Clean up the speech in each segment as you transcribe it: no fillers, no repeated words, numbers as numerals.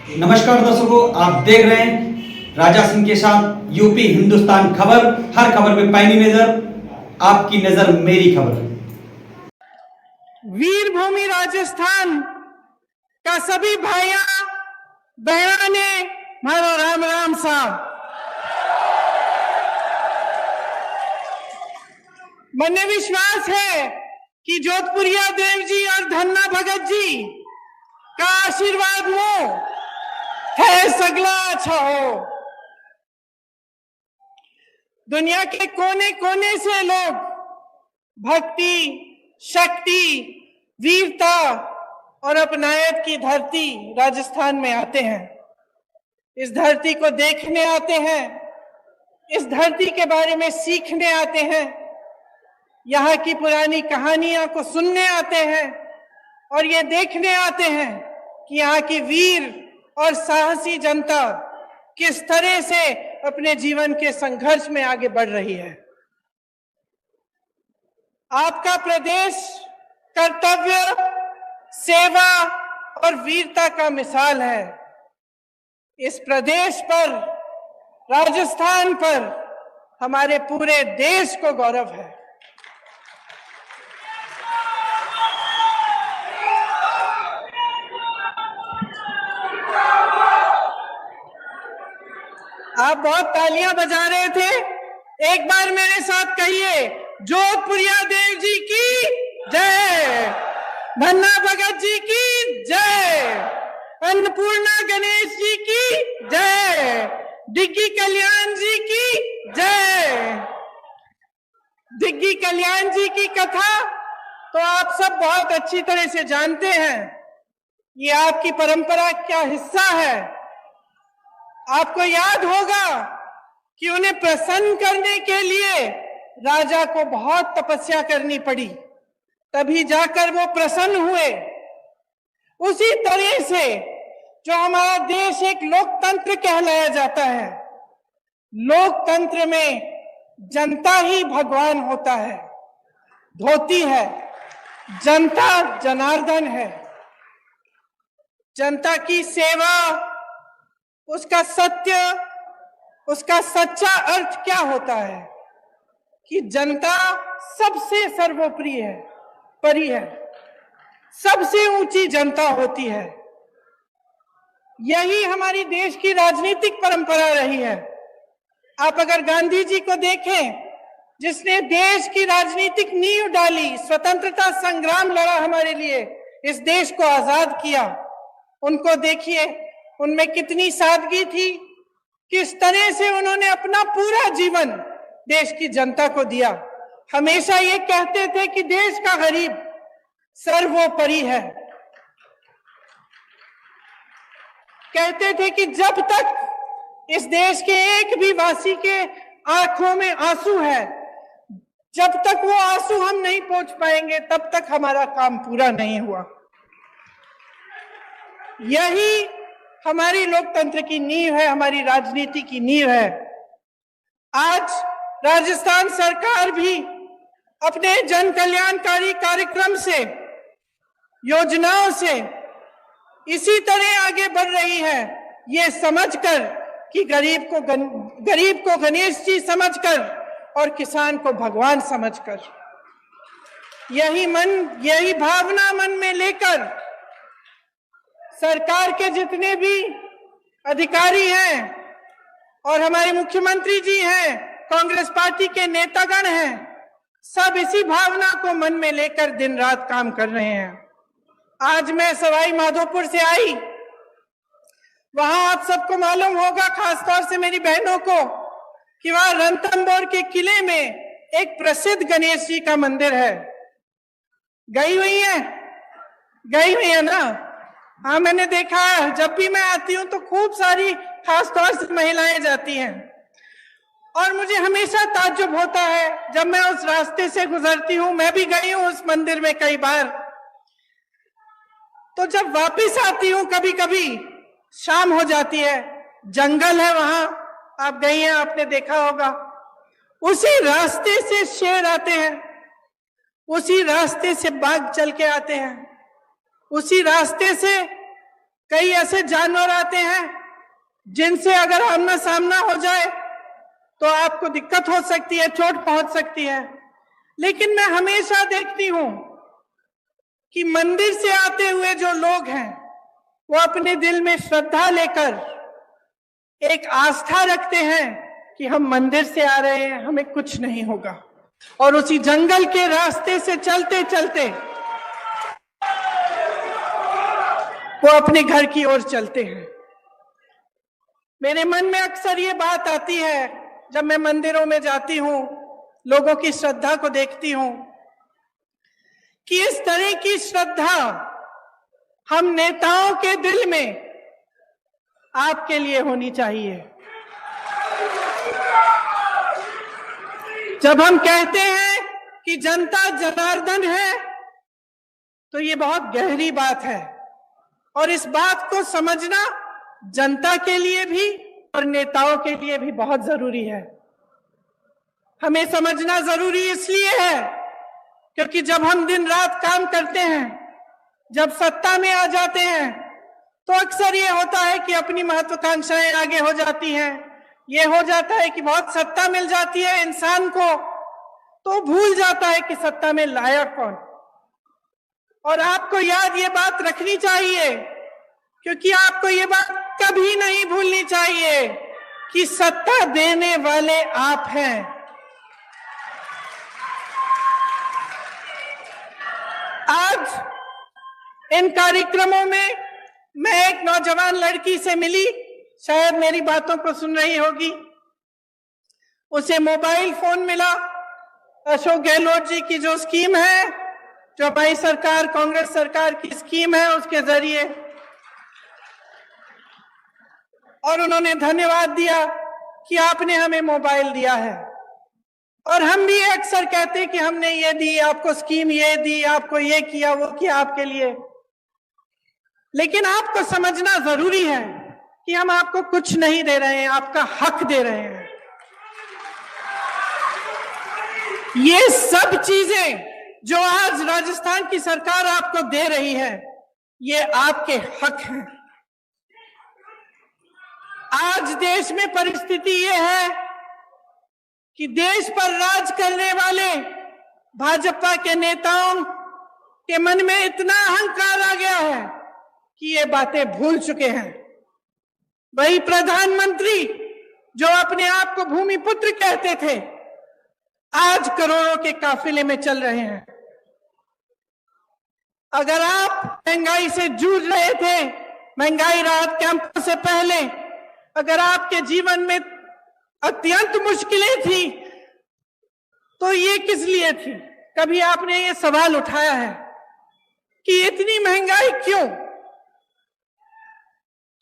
नमस्कार दर्शकों, आप देख रहे हैं राजा सिंह के साथ यूपी हिंदुस्तान खबर। हर खबर पे पैनी नजर, आपकी नजर मेरी खबर। वीर भूमि राजस्थान का सभी भाइयों बहनों ने मारो राम राम साहब। मने विश्वास है कि जोधपुरिया देव जी और धन्ना भगत जी का आशीर्वाद मो है सगला अच्छा हो। दुनिया के कोने कोने से लोग भक्ति, शक्ति, वीरता और अपनायत की धरती राजस्थान में आते हैं। इस धरती को देखने आते हैं, इस धरती के बारे में सीखने आते हैं, यहाँ की पुरानी कहानियां को सुनने आते हैं और ये देखने आते हैं कि यहाँ की वीर और साहसी जनता किस तरह से अपने जीवन के संघर्ष में आगे बढ़ रही है। आपका प्रदेश कर्तव्य, सेवा और वीरता का मिसाल है। इस प्रदेश पर, राजस्थान पर हमारे पूरे देश को गौरव है। आप बहुत तालियां बजा रहे थे, एक बार मेरे साथ कहिए, जोधपुरिया देव जी की जय, धन्ना भगत जी की जय, अन्नपूर्णा गणेश जी की जय, डिग्गी कल्याण जी की जय। डिग्गी कल्याण जी की कथा तो आप सब बहुत अच्छी तरह से जानते हैं। ये आपकी परंपरा का हिस्सा है। आपको याद होगा कि उन्हें प्रसन्न करने के लिए राजा को बहुत तपस्या करनी पड़ी, तभी जाकर वो प्रसन्न हुए। उसी तरह से जो हमारा देश एक लोकतंत्र कहलाया जाता है, लोकतंत्र में जनता ही भगवान होता है, धोती है, जनता जनार्दन है। जनता की सेवा, उसका सत्य, उसका सच्चा अर्थ क्या होता है कि जनता सबसे सर्वोपरि है, परी है, सबसे ऊंची जनता होती है। यही हमारी देश की राजनीतिक परंपरा रही है। आप अगर गांधी जी को देखें, जिसने देश की राजनीतिक नींव डाली, स्वतंत्रता संग्राम लड़ा हमारे लिए, इस देश को आजाद किया, उनको देखिए, उनमें कितनी सादगी थी, किस तरह से उन्होंने अपना पूरा जीवन देश की जनता को दिया। हमेशा ये कहते थे कि देश का गरीब सर्वोपरि है। कहते थे कि जब तक इस देश के एक भी वासी के आंखों में आंसू है, जब तक वो आंसू हम नहीं पोंछ पाएंगे, तब तक हमारा काम पूरा नहीं हुआ। यही हमारी लोकतंत्र की नींव है, हमारी राजनीति की नींव है। आज राजस्थान सरकार भी अपने जन कल्याणकारी कार्यक्रम से, योजनाओं से इसी तरह आगे बढ़ रही है, ये समझकर कि गरीब को गणेश जी समझकर और किसान को भगवान समझकर। यही भावना मन में लेकर सरकार के जितने भी अधिकारी हैं और हमारे मुख्यमंत्री जी हैं, कांग्रेस पार्टी के नेतागण हैं, सब इसी भावना को मन में लेकर दिन रात काम कर रहे हैं। आज मैं सवाई माधोपुर से आई, वहां आप सबको मालूम होगा, खासतौर से मेरी बहनों को, कि वहां रणथंभौर के किले में एक प्रसिद्ध गणेश जी का मंदिर है। गई हुई है ना? हाँ, मैंने देखा है। जब भी मैं आती हूँ तो खूब सारी खासतौर से महिलाएं जाती हैं और मुझे हमेशा ताज्जुब होता है जब मैं उस रास्ते से गुजरती हूँ। मैं भी गई हूँ उस मंदिर में कई बार। तो जब वापस आती हूँ, कभी कभी शाम हो जाती है, जंगल है वहां, आप गई हैं, आपने देखा होगा। उसी रास्ते से शेर आते हैं, उसी रास्ते से बाघ चल के आते हैं, उसी रास्ते से कई ऐसे जानवर आते हैं जिनसे अगर आमना सामना हो जाए तो आपको दिक्कत हो सकती है, चोट पहुंच सकती है। लेकिन मैं हमेशा देखती हूं कि मंदिर से आते हुए जो लोग हैं वो अपने दिल में श्रद्धा लेकर एक आस्था रखते हैं कि हम मंदिर से आ रहे हैं, हमें कुछ नहीं होगा, और उसी जंगल के रास्ते से चलते चलते वो अपने घर की ओर चलते हैं। मेरे मन में अक्सर ये बात आती है जब मैं मंदिरों में जाती हूं, लोगों की श्रद्धा को देखती हूं, कि इस तरह की श्रद्धा हम नेताओं के दिल में आपके लिए होनी चाहिए। जब हम कहते हैं कि जनता जनार्दन है तो ये बहुत गहरी बात है, और इस बात को समझना जनता के लिए भी और नेताओं के लिए भी बहुत जरूरी है। हमें समझना जरूरी इसलिए है क्योंकि जब हम दिन रात काम करते हैं, जब सत्ता में आ जाते हैं, तो अक्सर ये होता है कि अपनी महत्वाकांक्षाएं आगे हो जाती हैं। ये हो जाता है कि बहुत सत्ता मिल जाती है इंसान को, तो भूल जाता है कि सत्ता में लाया कौन। और आपको याद ये बात रखनी चाहिए, क्योंकि आपको ये बात कभी नहीं भूलनी चाहिए कि सत्ता देने वाले आप हैं। आज इन कार्यक्रमों में मैं एक नौजवान लड़की से मिली, शायद मेरी बातों को सुन रही होगी। उसे मोबाइल फोन मिला, अशोक गहलोत जी की जो स्कीम है, जो हमारी सरकार, कांग्रेस सरकार की स्कीम है, उसके जरिए, और उन्होंने धन्यवाद दिया कि आपने हमें मोबाइल दिया है। और हम भी अक्सर कहते हैं कि हमने ये दी, आपको स्कीम ये दी, आपको ये किया, वो किया आपके लिए। लेकिन आपको समझना जरूरी है कि हम आपको कुछ नहीं दे रहे हैं, आपका हक दे रहे हैं। ये सब चीजें जो आज राजस्थान की सरकार आपको दे रही है, ये आपके हक हैं। आज देश में परिस्थिति ये है कि देश पर राज करने वाले भाजपा के नेताओं के मन में इतना अहंकार आ गया है कि ये बातें भूल चुके हैं। वही प्रधानमंत्री जो अपने आप को भूमिपुत्र कहते थे, आज करोड़ों के काफिले में चल रहे हैं। अगर आप महंगाई से जूझ रहे थे, महंगाई राहत कैंप से पहले अगर आपके जीवन में अत्यंत मुश्किलें थी, तो ये किस लिए थी? कभी आपने ये सवाल उठाया है कि इतनी महंगाई क्यों?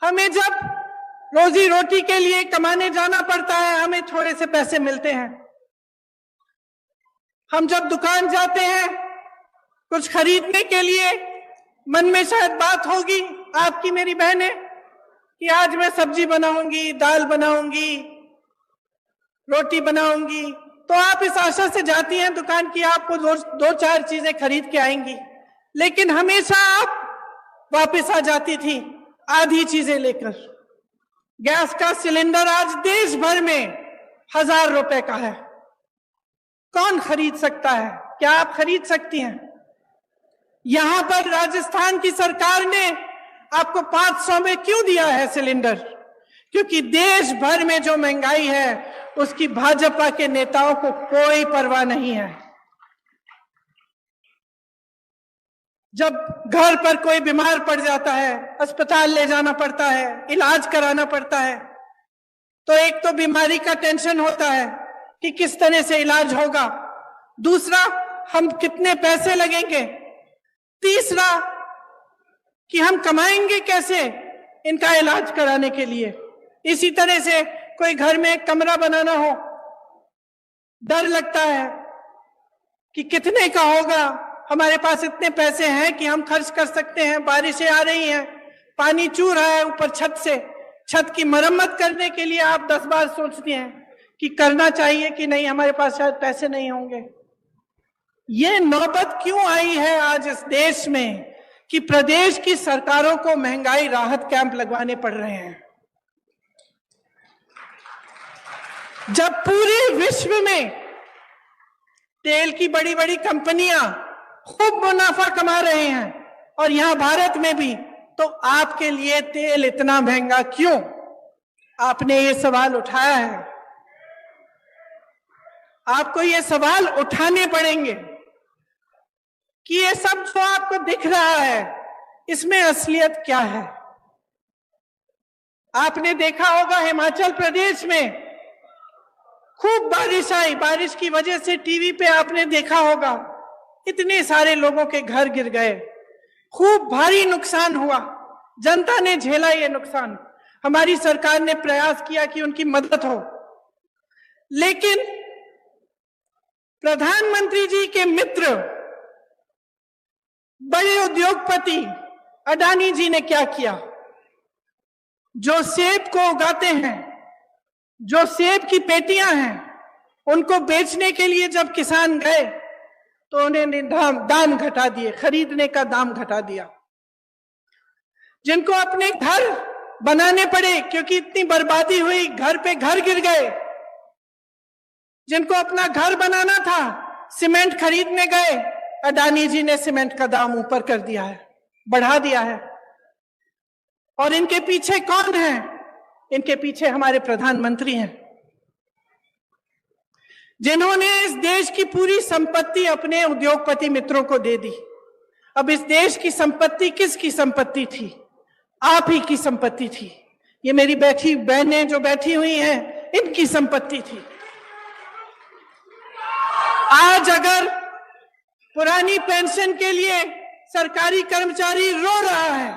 हमें जब रोजी रोटी के लिए कमाने जाना पड़ता है, हमें थोड़े से पैसे मिलते हैं। हम जब दुकान जाते हैं कुछ खरीदने के लिए, मन में शायद बात होगी आपकी, मेरी बहने, कि आज मैं सब्जी बनाऊंगी, दाल बनाऊंगी, रोटी बनाऊंगी, तो आप इस आशा से जाती हैं दुकान की, आपको दो चार चीजें खरीद के आएंगी। लेकिन हमेशा आप वापस आ जाती थी आधी चीजें लेकर। गैस का सिलेंडर आज देश भर में 1000 रुपए का है। कौन खरीद सकता है? क्या आप खरीद सकती हैं? यहां पर राजस्थान की सरकार ने आपको 500 में क्यों दिया है सिलेंडर? क्योंकि देश भर में जो महंगाई है उसकी भाजपा के नेताओं को कोई परवाह नहीं है। जब घर पर कोई बीमार पड़ जाता है, अस्पताल ले जाना पड़ता है, इलाज कराना पड़ता है, तो एक तो बीमारी का टेंशन होता है कि किस तरह से इलाज होगा, दूसरा हम कितने पैसे लगेंगे, तीसरा कि हम कमाएंगे कैसे इनका इलाज कराने के लिए। इसी तरह से कोई घर में एक कमरा बनाना हो, डर लगता है कि कितने का होगा, हमारे पास इतने पैसे हैं कि हम खर्च कर सकते हैं, बारिशें आ रही हैं, पानी चू रहा है ऊपर छत से, छत की मरम्मत करने के लिए आप 10 बार सोचते हैं कि करना चाहिए कि नहीं, हमारे पास शायद पैसे नहीं होंगे। ये नौबत क्यों आई है आज इस देश में कि प्रदेश की सरकारों को महंगाई राहत कैंप लगवाने पड़ रहे हैं। जब पूरे विश्व में तेल की बड़ी बड़ी कंपनियां खूब मुनाफा कमा रहे हैं और यहां भारत में भी, तो आपके लिए तेल इतना महंगा क्यों? आपने ये सवाल उठाया है। आपको ये सवाल उठाने पड़ेंगे कि ये सब जो आपको दिख रहा है, इसमें असलियत क्या है। आपने देखा होगा हिमाचल प्रदेश में खूब बारिश आई, बारिश की वजह से टीवी पे आपने देखा होगा इतने सारे लोगों के घर गिर गए, खूब भारी नुकसान हुआ, जनता ने झेला ये नुकसान। हमारी सरकार ने प्रयास किया कि उनकी मदद हो, लेकिन प्रधानमंत्री जी के मित्र बड़े उद्योगपति अडानी जी ने क्या किया? जो सेब को उगाते हैं, जो सेब की पेटियां हैं, उनको बेचने के लिए जब किसान गए तो उन्होंने दाम घटा दिए, खरीदने का दाम घटा दिया। जिनको अपने घर बनाने पड़े क्योंकि इतनी बर्बादी हुई, घर पे घर गिर गए, जिनको अपना घर बनाना था, सीमेंट खरीदने गए, अडानी जी ने सीमेंट का दाम ऊपर कर दिया है, बढ़ा दिया है। और इनके पीछे कौन है? इनके पीछे हमारे प्रधानमंत्री हैं, जिन्होंने इस देश की पूरी संपत्ति अपने उद्योगपति मित्रों को दे दी। अब इस देश की संपत्ति किसकी संपत्ति थी? आप ही की संपत्ति थी। ये मेरी बैठी बहनें जो बैठी हुई हैं, इनकी संपत्ति थी। आज अगर पुरानी पेंशन के लिए सरकारी कर्मचारी रो रहा है,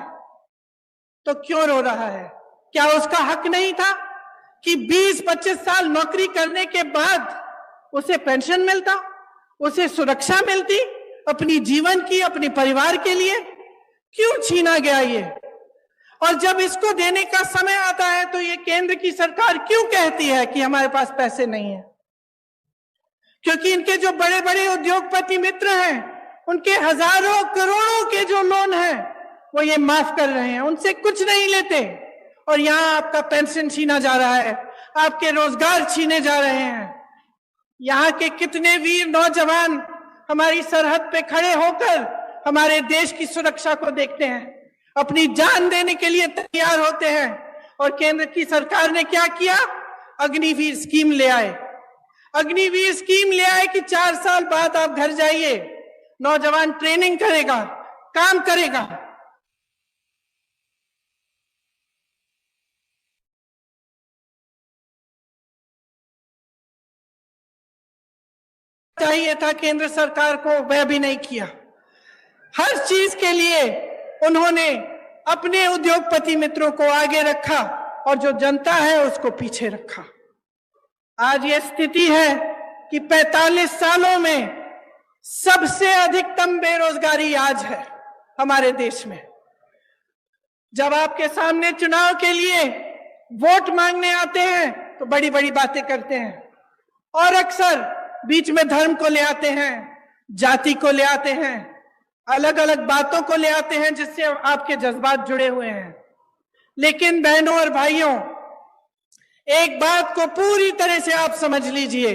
तो क्यों रो रहा है? क्या उसका हक नहीं था कि 20-25 साल नौकरी करने के बाद उसे पेंशन मिलता, उसे सुरक्षा मिलती अपनी जीवन की, अपने परिवार के लिए? क्यों छीना गया ये? और जब इसको देने का समय आता है तो ये केंद्र की सरकार क्यों कहती है कि हमारे पास पैसे नहीं है? क्योंकि इनके जो बड़े बड़े उद्योगपति मित्र हैं, उनके हजारों करोड़ों के जो लोन हैं, वो ये माफ कर रहे हैं, उनसे कुछ नहीं लेते। और यहाँ आपका पेंशन छीना जा रहा है, आपके रोजगार छीने जा रहे हैं। यहाँ के कितने वीर नौजवान हमारी सरहद पे खड़े होकर हमारे देश की सुरक्षा को देखते हैं, अपनी जान देने के लिए तैयार होते हैं। और केंद्र की सरकार ने क्या किया? अग्निवीर स्कीम ले आए। अग्निवीर स्कीम ले आए कि 4 साल बाद आप घर जाइए, नौजवान ट्रेनिंग करेगा, काम करेगा। चाहिए था केंद्र सरकार को, वह भी नहीं किया। हर चीज के लिए उन्होंने अपने उद्योगपति मित्रों को आगे रखा और जो जनता है उसको पीछे रखा। आज ये स्थिति है कि 45 सालों में सबसे अधिकतम बेरोजगारी आज है हमारे देश में। जब आपके सामने चुनाव के लिए वोट मांगने आते हैं तो बड़ी बड़ी बातें करते हैं और अक्सर बीच में धर्म को ले आते हैं, जाति को ले आते हैं, अलग अलग बातों को ले आते हैं जिससे आपके जज्बात जुड़े हुए हैं। लेकिन बहनों और भाइयों, एक बात को पूरी तरह से आप समझ लीजिए,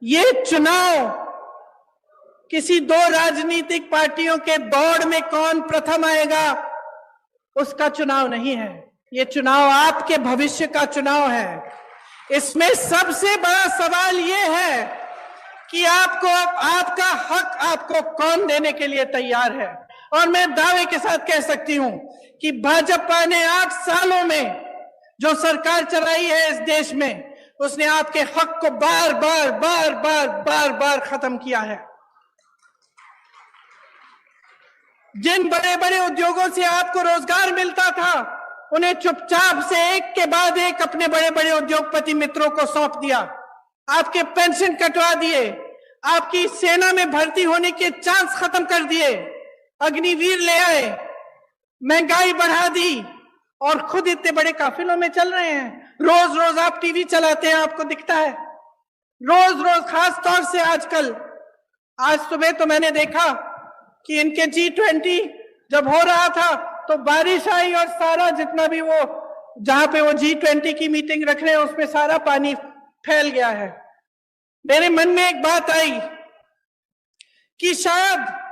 ये चुनाव किसी 2 राजनीतिक पार्टियों के दौड़ में कौन प्रथम आएगा उसका चुनाव नहीं है। ये चुनाव आपके भविष्य का चुनाव है। इसमें सबसे बड़ा सवाल ये है कि आपको आपका हक आपको कौन देने के लिए तैयार है। और मैं दावे के साथ कह सकती हूं कि भाजपा ने 8 सालों में जो सरकार चलाई है इस देश में, उसने आपके हक को बार बार खत्म किया है। जिन बड़े बड़े उद्योगों से आपको रोजगार मिलता था, उन्हें चुपचाप से एक के बाद एक अपने बड़े बड़े उद्योगपति मित्रों को सौंप दिया। आपके पेंशन कटवा दिए, आपकी सेना में भर्ती होने के चांस खत्म कर दिए, अग्निवीर ले आए, महंगाई बढ़ा दी और खुद इतने बड़े काफिलों में चल रहे हैं। रोज रोज आप टीवी चलाते हैं, आपको दिखता है रोज रोज, खास तौर से आजकल। आज सुबह तो मैंने देखा कि इनके G20 जब हो रहा था तो बारिश आई और सारा जितना भी वो जहां पे वो G20 की मीटिंग रख रहे हैं उसमें सारा पानी फैल गया है। मेरे मन में एक बात आई कि शायद